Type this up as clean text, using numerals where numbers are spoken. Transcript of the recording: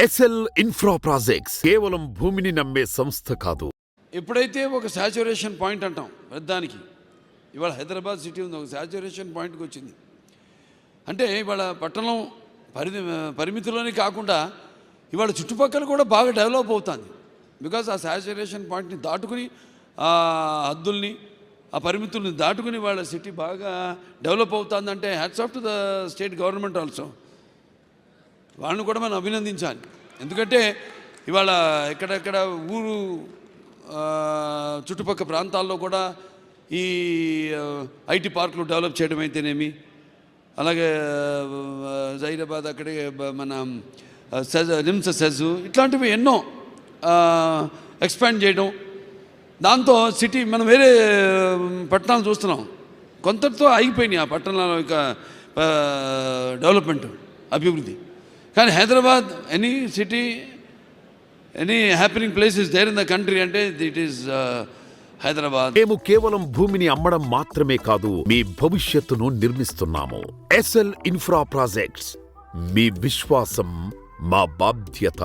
SL infra projects కేవలం భూమిని నమ్మే సంస్థ కాదు. ఎప్పుడైతే ఒక సాచురేషన్ పాయింట్ అంటాం పెద్దానికి, ఇవాళ హైదరాబాద్ సిటీ ఉంది, ఒక సాచురేషన్ పాయింట్కి వచ్చింది అంటే ఇవాళ పట్టణం పరిమితిలోనే కాకుండా ఇవాళ చుట్టుపక్కల కూడా బాగా డెవలప్ అవుతుంది. బికాజ్ ఆ సాచురేషన్ పాయింట్ని దాటుకుని ఆ హద్దుల్ని ఆ పరిమితుల్ని దాటుకుని వాళ్ళ సిటీ బాగా డెవలప్ అవుతుందంటే hats off to the state government also. వాళ్ళని కూడా మనం అభినందించాలి. ఎందుకంటే ఇవాళ ఎక్కడెక్కడ ఊరు చుట్టుపక్కల ప్రాంతాల్లో కూడా ఈ ఐటీ పార్కులు డెవలప్ చేయడం అయితేనేమి, అలాగే జైరాబాద్ అక్కడే మన నిమ్స్ సెజ్ ఇట్లాంటివి ఎన్నో ఎక్స్పాండ్ చేయడం, దాంతో సిటీ మనం వేరే పట్టణాలు చూస్తున్నాం కొంతతో ఆగిపోయినాయి ఆ పట్టణాల యొక్క డెవలప్మెంట్ అభివృద్ధి. కానీ Hyderabad any city any happening place is there in the country అంటే ఇట్ ఈస్ హైదరాబాద్. మేము కేవలం భూమిని అమ్మడం మాత్రమే కాదు, మీ భవిష్యత్తును నిర్మిస్తున్నాము. ఎస్ఎల్ ఇన్ఫ్రా ప్రాజెక్ట్స్, మీ విశ్వాసం మా బాధ్యత.